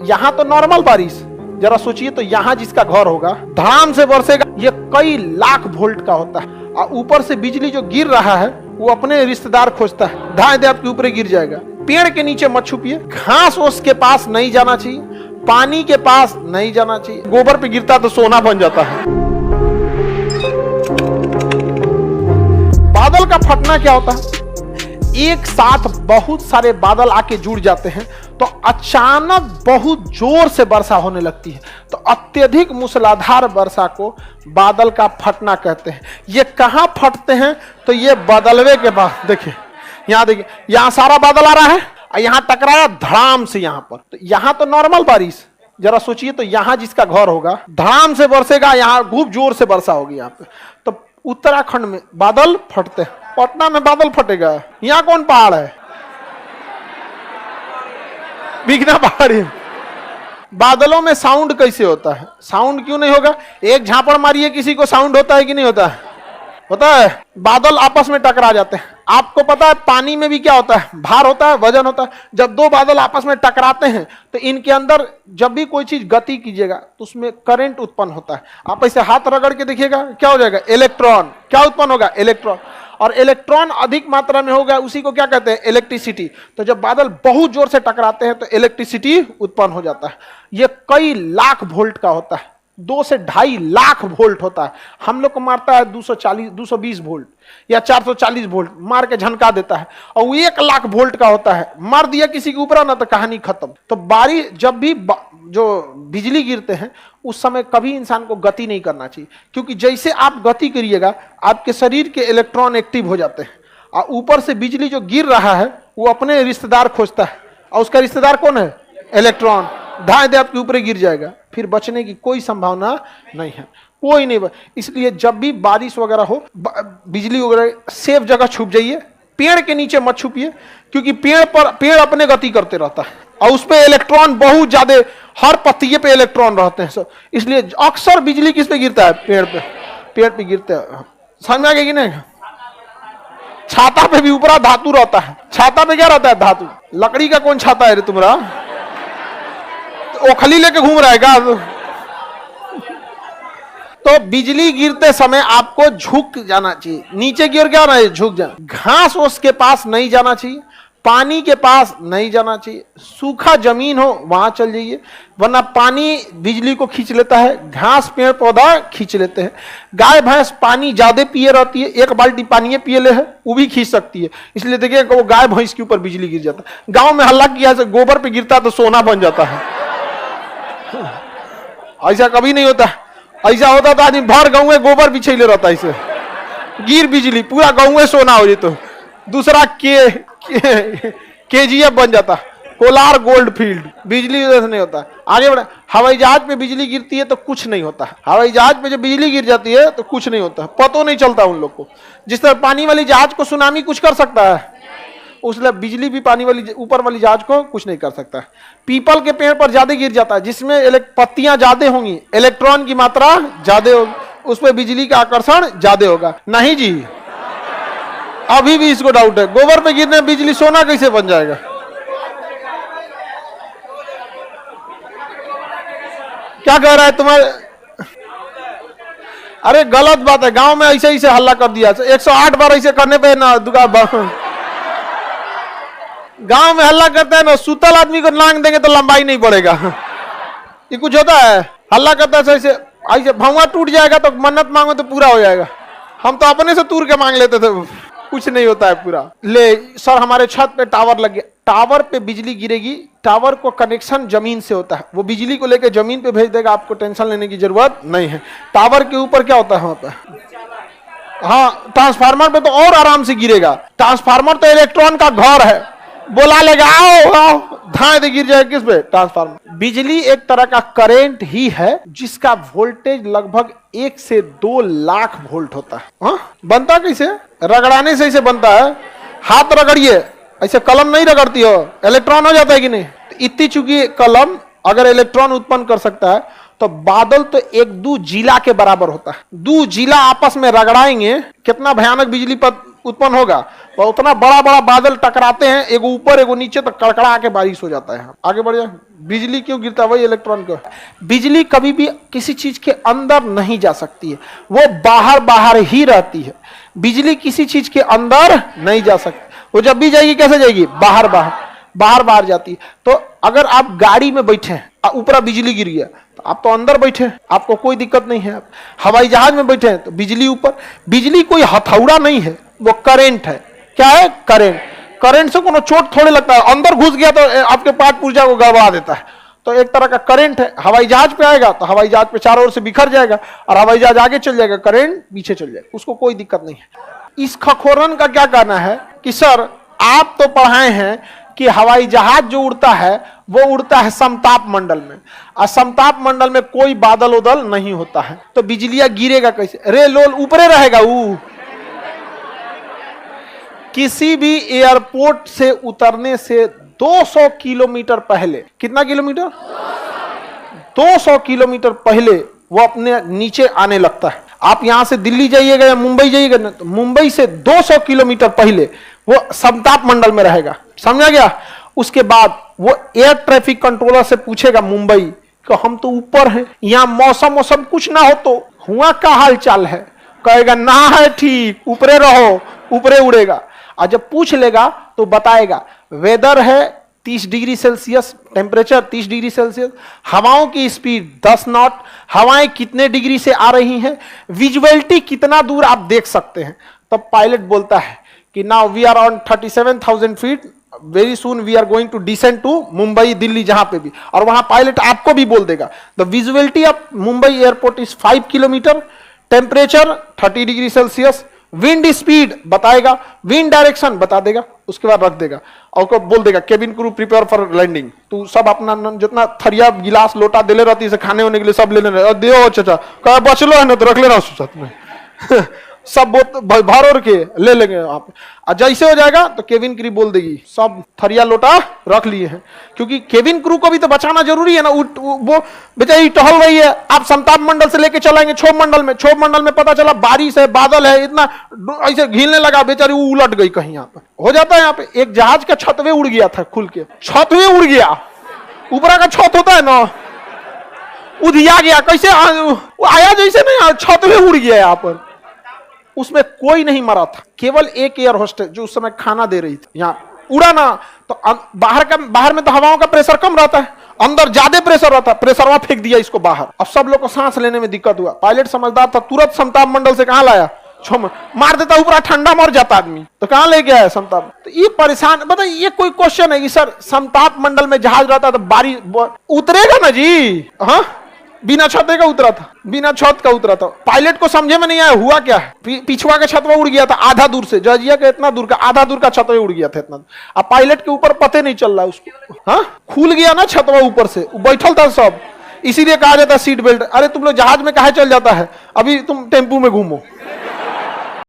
यहाँ तो नॉर्मल बारिश, जरा सोचिए तो यहाँ जिसका घर होगा धड़ाम से बरसेगा, ये कई लाख वोल्ट का होता है। और ऊपर से बिजली जो गिर रहा है वो अपने रिश्तेदार खोजता है, धाए दे आपके ऊपर गिर जाएगा। पेड़ के नीचे मत छुपिए, घास ओस के पास नहीं जाना चाहिए, पानी के पास नहीं जाना चाहिए। गोबर पे गिरता तो सोना बन जाता है। बादल का फटना क्या होता है? एक साथ बहुत सारे बादल आके जुड़ जाते हैं तो अचानक बहुत जोर से वर्षा होने लगती है, तो अत्यधिक मूसलाधार वर्षा को बादल का फटना कहते हैं। ये कहां फटते हैं? तो ये बादलवे के पास। देखिए यहां, देखिए यहां सारा बादल आ रहा है और यहां टकराया धड़ाम से यहां पर। तो यहां तो नॉर्मल बारिश, जरा सोचिए तो यहां जिसका घर होगा धड़ाम से बरसेगा, यहां खूब जोर से वर्षा होगी यहाँ पे। तो उत्तराखंड में बादल फटते हैं, पटना में बादल फटेगा। यहाँ कौन पहाड़ है? बिगना पहाड़ी। बादलों में साउंड कैसे होता है? साउंड क्यों नहीं होगा? एक झापड़ मारिए किसी को, साउंड होता है कि नहीं होता है? होता है। बादल आपस में टकरा जाते हैं। आपको पता है पानी में भी क्या होता है? भार होता है, वजन होता है। जब दो बादल आपस में टकराते हैं तो इनके अंदर जब भी कोई चीज गति कीजिएगा तो उसमें करंट उत्पन्न होता है। आप ऐसे हाथ रगड़ के देखिएगा, क्या हो जाएगा? इलेक्ट्रॉन। क्या उत्पन्न होगा? इलेक्ट्रॉन। और इलेक्ट्रॉन अधिक मात्रा में होगा, उसी को क्या कहते हैं? इलेक्ट्रिसिटी। तो जब बादल बहुत जोर से टकराते हैं तो इलेक्ट्रिसिटी उत्पन्न हो जाता है। ये कई लाख वोल्ट का होता है, 2 से 2.5 लाख वोल्ट होता है। हम लोग को मारता है 240 220 वोल्ट या 440 वोल्ट, मार के झनका देता है। और वो 1 लाख वोल्ट का होता है, मार दिया किसी के ऊपर ना तो कहानी खत्म। तो बारिश जब भी जो बिजली गिरते हैं उस समय कभी इंसान को गति नहीं करना चाहिए, क्योंकि जैसे आप गति करिएगा आपके शरीर के इलेक्ट्रॉन एक्टिव हो जाते हैं और ऊपर से बिजली जो गिर रहा है वो अपने रिश्तेदार खोजता है, और उसका रिश्तेदार कौन है? इलेक्ट्रॉन। धाए दे आपके ऊपर गिर जाएगा, फिर बचने की कोई संभावना नहीं है, कोई नहीं। इसलिए जब भी बारिश वगैरह हो, बिजली वगैरह, सेफ जगह छुप जाइए, पेड़ के नीचे मत छुपिए, क्योंकि पेड़ अपने गति करते रहता है और उस पे इलेक्ट्रॉन बहुत ज्यादा, हर पत्तिये पे इलेक्ट्रॉन रहते हैं। इसलिए अक्सर बिजली किस पे गिरता है? पेड़ पे गिरते हैं। समझ में आ गया कि नहीं? छाता पे भी ऊपरा धातु रहता है। छाता पे क्या रहता है? धातु। लकड़ी का कौन छाता है रे तुम्हारा? ओखली लेके घूम रहा है क्या? तो बिजली गिरते समय आपको झुक जाना चाहिए, नीचे की ओर क्या होना है? झुक जाना। घास ओस के पास नहीं जाना चाहिए, पानी के पास नहीं जाना चाहिए। सूखा जमीन हो वहां चल जाइए, वरना पानी बिजली को खींच लेता है, घास पेड़ पौधा खींच लेते हैं। गाय भैंस पानी ज्यादा पिए रहती है, 1 बाल्टी पानी पिए ले है वो भी खींच सकती है। इसलिए देखिए वो गाय भैंस के ऊपर बिजली गिर जाता है। गांव में हल्ला किया से गोबर पे गिरता तो सोना बन जाता है। ऐसा कभी नहीं होता। ऐसा होता तो आदमी भर गाँव में गोबर बिछैले रहता, ऐसे गिर बिजली पूरा गाँव में सोना हो जाता। दूसरा KGF बन जाता, कोलार गोल्ड फील्ड। बिजली वजह से नहीं होता। आगे बढ़े। हवाई जहाज पे बिजली गिरती है तो कुछ नहीं होता। हवाई जहाज पे जब बिजली गिर जाती है तो कुछ नहीं होता, पता नहीं चलता उन लोग को। जिस तरह पानी वाली जहाज को सुनामी कुछ कर सकता है, उसलिए बिजली भी पानी वाली ऊपर वाली जहाज को कुछ नहीं कर सकता। पीपल के पेड़ पर ज्यादा गिर जाता है, जिसमें पत्तियां ज्यादा होंगी, इलेक्ट्रॉन की मात्रा ज्यादा होगी, उस पर बिजली का आकर्षण ज्यादा होगा। नहीं जी, अभी भी इसको डाउट है। गोबर पे गिरने बिजली, सोना कैसे बन जाएगा? क्या कह रहा है तुम्हारे? अरे गलत बात है। गांव में ऐसे ही से हल्ला कर दिया, 108 बार ऐसे करने पे ना गांव में हल्ला करता है ना, सुतल आदमी को लांग देंगे तो लंबाई नहीं बढ़ेगा। ये कुछ होता है? हल्ला करता है ऐसे ऐसे, भौवा टूट जाएगा तो मन्नत मांगो तो पूरा हो जाएगा। हम तो अपने से तूर के मांग लेते थे, कुछ नहीं होता है पूरा। ले सर, हमारे छत पे टावर लग गया, टावर पे बिजली गिरेगी, टावर को कनेक्शन जमीन से होता है, वो बिजली को लेकर जमीन पे भेज देगा, आपको टेंशन लेने की जरूरत नहीं है। टावर के ऊपर क्या होता है? हाँ, ट्रांसफार्मर पे तो और आराम से गिरेगा। ट्रांसफार्मर तो इलेक्ट्रॉन का घर है, बोला लेगा आओ आओ, धाए दे गिर जाए किस पे? ट्रांसफार्मर। बिजली एक तरह का करंट ही है जिसका वोल्टेज लगभग 1 से 2 लाख वोल्ट होता है। हाँ? बनता कैसे? रगड़ाने से इसे बनता है। हाथ रगड़िए, ऐसे कलम नहीं रगड़ती हो, इलेक्ट्रॉन हो जाता है कि नहीं? तो इतनी चूंकि कलम अगर इलेक्ट्रॉन उत्पन्न कर सकता है तो बादल तो 1-2 जिला के बराबर होता है। 2 जिला आपस में रगड़ाएंगे, कितना भयानक बिजली पर उत्पन्न होगा। तो उतना बड़ा बड़ा बादल टकराते हैं, एगो ऊपर एगो नीचे, तो कड़कड़ा के बारिश हो जाता है। आगे बढ़ जाए। बिजली क्यों गिरता है? वही इलेक्ट्रॉन को। बिजली कभी भी किसी चीज के अंदर नहीं जा सकती है, वो बाहर बाहर ही रहती है। बिजली किसी चीज के अंदर नहीं जा सकती, वो जब भी जाएगी कैसे जाएगी? बाहर बाहर, बाहर बाहर जाती है। तो अगर आप गाड़ी में बैठे हैं, ऊपर बिजली गिर गया, तो आप तो अंदर बैठे हैं, आपको कोई दिक्कत नहीं है। हवाई जहाज में बैठे हैं तो बिजली ऊपर। बिजली कोई हथौड़ा नहीं है, वो करंट है। क्या है? करंट। करंट से कोनो चोट थोड़े लगता है, अंदर घुस गया तो आपके पार्ट पुर्जा को गड़बड़ा देता है। तो एक तरह का करंट है। हवाई जहाज पे आएगा तो हवाई जहाज पे चारों ओर से बिखर जाएगा, और हवाई जहाज आगे चल जाएगा, करंट पीछे चल जाएगा, उसको कोई दिक्कत नहीं है। इस खखोरन का क्या कहना है कि सर आप तो पढ़ाए हैं कि हवाई जहाज जो उड़ता है वो उड़ता है समताप मंडल में, और समताप मंडल में कोई बादल उदल नहीं होता है, तो बिजलियां गिरेगा कैसे? रे लोल ऊपरे रहेगा। किसी भी एयरपोर्ट से उतरने से 200 किलोमीटर पहले, कितना किलोमीटर? 200 किलोमीटर पहले वो अपने नीचे आने लगता है। आप यहां से दिल्ली जाइएगा या मुंबई जाइएगा ना, तो मुंबई से 200 किलोमीटर पहले वो समताप मंडल में रहेगा। समझा गया? उसके बाद वो एयर ट्रैफिक कंट्रोलर से पूछेगा मुंबई कि हम तो ऊपर हैं, यहाँ मौसम कुछ ना हो तो हुआ का हाल चाल है? कहेगा ना है ठीक, ऊपरे रहो, ऊपरे उड़ेगा। और जब पूछ लेगा तो बताएगा वेदर है 30 degree Celsius, temperature 30 degree Celsius, हवाओं की स्पीड 10 नॉट, हवाएं कितने डिग्री से आ रही हैं, विजुअलिटी कितना दूर आप देख सकते हैं। तब पायलट बोलता है कि now we are on 37,000 feet, very soon we are going to descend to Mumbai, Delhi, जहां पे भी। और वहां पायलट आपको भी बोल देगा the visuality of Mumbai airport is 5 kilometre, temperature 30 degree Celsius, wind speed बताएगा, विंड डायरेक्शन बता देगा, उसके बाद रख देगा और को बोल देगा cabin crew prepare for landing. तू सब अपना जितना थरिया गिलास लोटा देले रहती है खाने होने के लिए सब ले लेना, दियो चाचा कह बचलो है ना तो रख लेना साथ में सब भर और के ले लेंगे आप। जैसे हो जाएगा तो केबिन क्रू बोल देगी सब थरिया लोटा रख लिए हैं, क्योंकि केबिन क्रू को भी तो बचाना जरूरी है ना। वो बेचारी टहल रही है, आप समताप मंडल से लेके चलाएंगे क्षोभ मंडल में, क्षोभ मंडल में पता चला बारिश है, बादल है, इतना ऐसे घिलने लगा, बेचारी वो उलट गई कहीं। यहाँ पर हो जाता है, यहाँ पे एक जहाज का छतवे उड़ गया था, खुल के छतवे उड़ गया, ऊपरा का छत होता है ना, उधिया गया, कैसे आया जैसे नहीं, छतवे उड़ गया यहाँ पर। उसमें कोई नहीं मरा था, केवल एक एयर होस्टेस जो उस समय खाना दे रही थी। यहाँ उड़ा ना तो बाहर में तो हवाओं का प्रेशर कम रहता है, अंदर ज्यादा प्रेशर रहता है, प्रेशर वहां फेंक दिया इसको बाहर। अब सब लोग को सांस लेने में दिक्कत हुआ। पायलट समझदार था, तुरंत समताप मंडल से कहां लाया, मार देता ऊपर, ठंडा मर जाता आदमी, तो कहां ले गया है समताप। तो ये परेशान, बताइए ये कोई क्वेश्चन है कि सर समताप मंडल में जहाज रहता तो बारिश उतरेगा ना जी? हाँ, बिना छत का उतरा था, बिना छत का उतरा था। पायलट को समझे में नहीं आया हुआ क्या है। पिछवा का छतवा उड़ गया था आधा दूर से, जजिया का इतना दूर का आधा दूर का छतवा उड़ गया था इतना। अब पायलट के ऊपर पते नहीं चल रहा है उसको, हाँ खुल गया ना छतवा ऊपर से, बैठल था सब, इसीलिए कहा जाता है सीट बेल्ट। अरे तुम लोग जहाज में काहे चल जाता है, अभी तुम टेम्पू में घूमो।